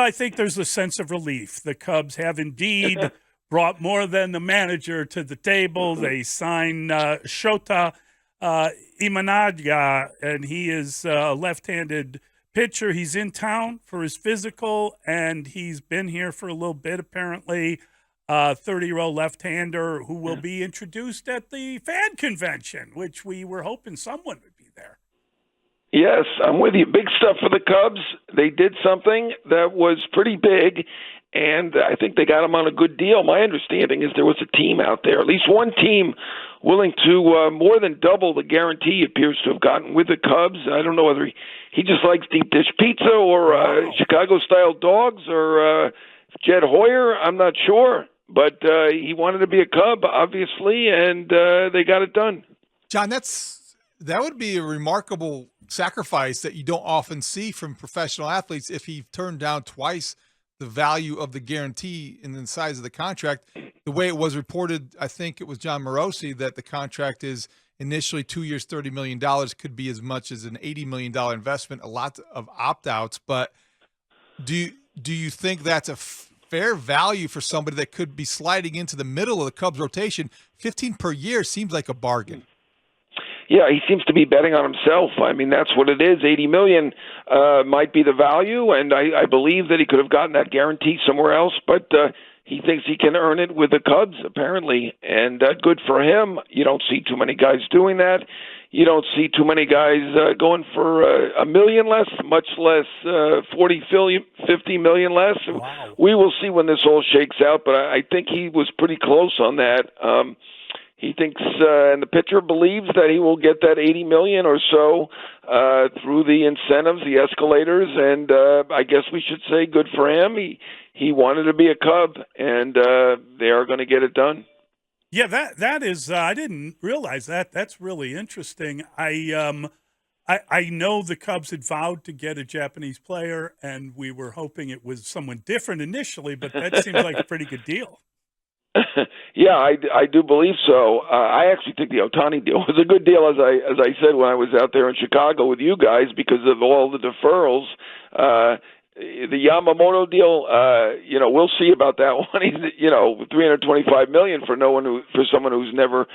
I think there's a sense of relief. The Cubs have indeed brought more than the manager to the table. They signed Shota Imanaga, and he is a left-handed pitcher. He's in town for his physical, and he's been here for a little bit, apparently. 30-year-old left-hander who will be introduced at the fan convention, which we were hoping someone would be there. Yes, I'm with you. Big stuff for the Cubs. They did something that was pretty big, and I think they got him on a good deal. My understanding is there was a team out there, at least one team, willing to more than double the guarantee appears to have gotten with the Cubs. I don't know whether he just likes deep dish pizza or Chicago-style dogs or Jed Hoyer. I'm not sure, but he wanted to be a Cub, obviously, and they got it done. John, that would be a remarkable sacrifice that you don't often see from professional athletes. If he turned down twice the value of the guarantee and the size of the contract, the way it was reported, I think it was John Morosi, that the contract is initially 2 years, $30 million, could be as much as an $80 million investment, a lot of opt-outs. But do you think that's a fair value for somebody that could be sliding into the middle of the Cubs rotation? 15 per year seems like a bargain. Yeah, he seems to be betting on himself. I mean, that's what it is. $80 million might be the value, and I believe that he could have gotten that guarantee somewhere else, but he thinks he can earn it with the Cubs, apparently, and good for him. You don't see too many guys doing that. You don't see too many guys going for $1 million less, much less 40, 50 million less. Wow. We will see when this all shakes out, but I think he was pretty close on that. He thinks, and the pitcher believes that he will get that $80 million or so through the incentives, the escalators, and I guess we should say good for him. He wanted to be a Cub, and they are going to get it done. Yeah, that is. I didn't realize that. That's really interesting. I know the Cubs had vowed to get a Japanese player, and we were hoping it was someone different initially, but that seems like a pretty good deal. Yeah, I do believe so. I actually think the Ohtani deal was a good deal, as I said when I was out there in Chicago with you guys, because of all the deferrals. The Yamamoto deal, we'll see about that one. He's, $325 million for someone who's never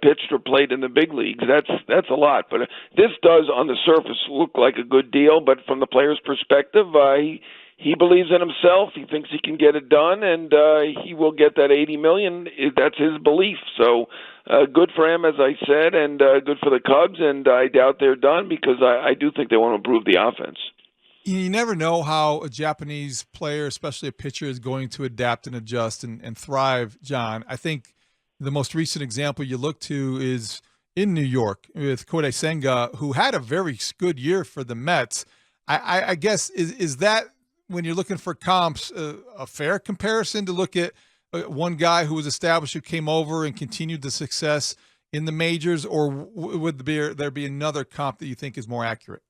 pitched or played in the big leagues. That's a lot. But this does, on the surface, look like a good deal. But from the player's perspective, he believes in himself. He thinks he can get it done, and he will get that $80 million. That's his belief. So good for him, as I said, and good for the Cubs. And I doubt they're done because I do think they want to improve the offense. You never know how a Japanese player, especially a pitcher, is going to adapt and adjust and thrive, John. I think the most recent example you look to is in New York with Kodai Senga, who had a very good year for the Mets. I guess, is that, when you're looking for comps, a fair comparison to look at one guy who was established, who came over and continued the success in the majors, or would there be another comp that you think is more accurate?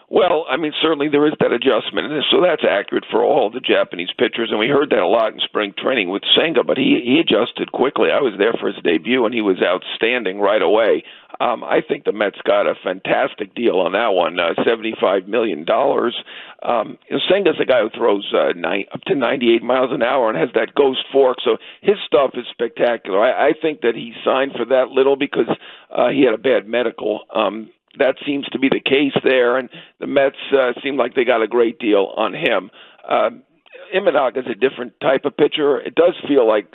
Well, I mean, certainly there is that adjustment, and so that's accurate for all the Japanese pitchers, and we heard that a lot in spring training with Senga, but he adjusted quickly. I was there for his debut, and he was outstanding right away. I think the Mets got a fantastic deal on that one, $75 million. Senga's a guy who throws up to 98 miles an hour and has that ghost fork, so his stuff is spectacular. I think that he signed for that little because he had a bad medical. That seems to be the case there, and the Mets seem like they got a great deal on him. Imanaga is a different type of pitcher. It does feel like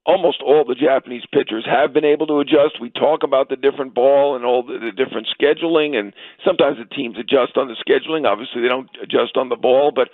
almost all the Japanese pitchers have been able to adjust. We talk about the different ball and all the different scheduling, and sometimes the teams adjust on the scheduling. Obviously, they don't adjust on the ball, but,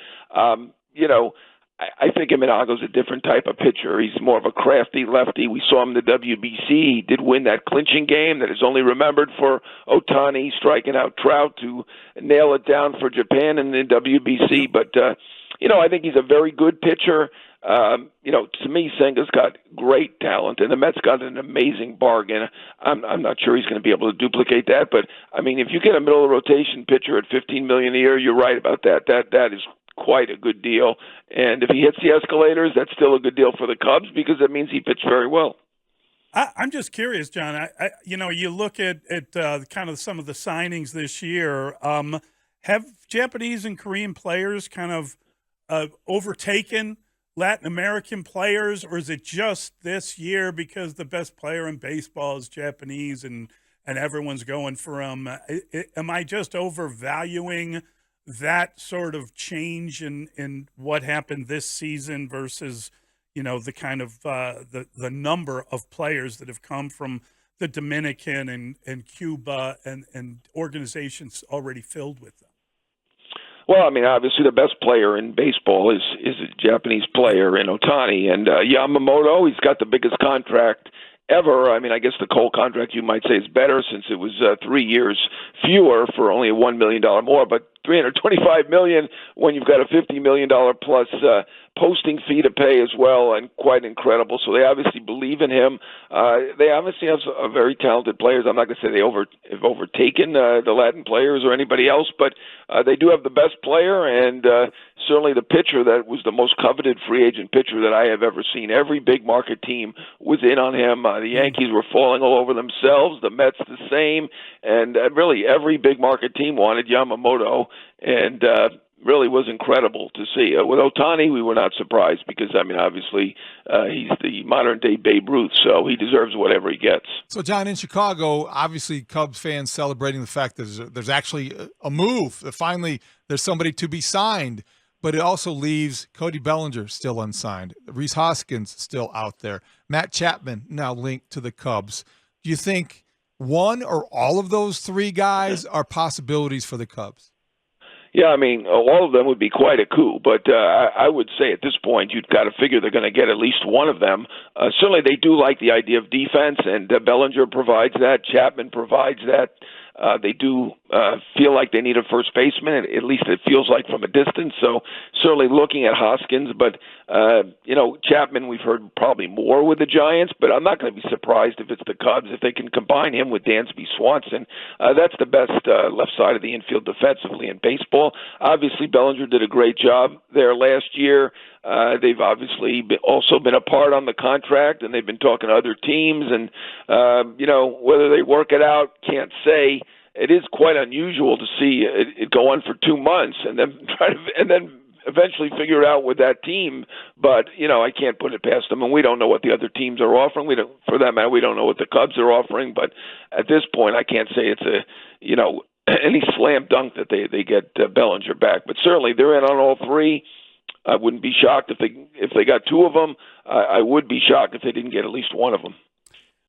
I think Imanaga's a different type of pitcher. He's more of a crafty lefty. We saw him in the WBC. He did win that clinching game that is only remembered for Ohtani striking out Trout to nail it down for Japan in the WBC. But, I think he's a very good pitcher. To me, Senga's got great talent, and the Mets got an amazing bargain. I'm not sure he's going to be able to duplicate that, but, I mean, if you get a middle-of-rotation pitcher at $15 million a year, you're right about that. That is quite a good deal. And if he hits the escalators, that's still a good deal for the Cubs because it means he pitched very well. I'm just curious, John. You look at kind of some of the signings this year. Have Japanese and Korean players kind of overtaken Latin American players, or is it just this year because the best player in baseball is Japanese and everyone's going for him? Am I just overvaluing that sort of change in what happened this season versus, the kind of the number of players that have come from the Dominican and Cuba and organizations already filled with them? Well, I mean, obviously the best player in baseball is a Japanese player in Ohtani, and Yamamoto, he's got the biggest contract ever. I mean, I guess the Cole contract you might say is better since it was 3 years fewer for only $1 million more, but $325 million when you've got a $50 million plus posting fee to pay as well, and quite incredible. So they obviously believe in him. They obviously have very talented players. I'm not going to say they have overtaken the Latin players or anybody else, but they do have the best player, and certainly the pitcher that was the most coveted free agent pitcher that I have ever seen. Every big market team was in on him. The Yankees were falling all over themselves. The Mets the same, and really every big market team wanted Yamamoto, and really was incredible to see. With Ohtani, we were not surprised because, I mean, obviously he's the modern-day Babe Ruth, so he deserves whatever he gets. So, John, in Chicago, obviously Cubs fans celebrating the fact that there's actually a move. That finally there's somebody to be signed, but it also leaves Cody Bellinger still unsigned. Rhys Hoskins still out there. Matt Chapman now linked to the Cubs. Do you think one or all of those three guys are possibilities for the Cubs? Yeah, I mean, all of them would be quite a coup, but I would say at this point you've got to figure they're going to get at least one of them. Certainly they do like the idea of defense, and Bellinger provides that. Chapman provides that. They do feel like they need a first baseman, at least it feels like from a distance. So certainly looking at Hoskins, but Chapman we've heard probably more with the Giants, but I'm not going to be surprised if it's the Cubs if they can combine him with Dansby Swanson. That's the best left side of the infield defensively in baseball. Obviously Bellinger did a great job there last year. They've obviously also been apart on the contract, and they've been talking to other teams, and whether they work it out, can't say. It is quite unusual to see it go on for 2 months and then eventually figure it out with that team. But I can't put it past them, and we don't know what the other teams are offering. For that matter, we don't know what the Cubs are offering. But at this point, I can't say it's any slam dunk that they get Bellinger back. But certainly they're in on all three. I wouldn't be shocked if they got two of them. I would be shocked if they didn't get at least one of them.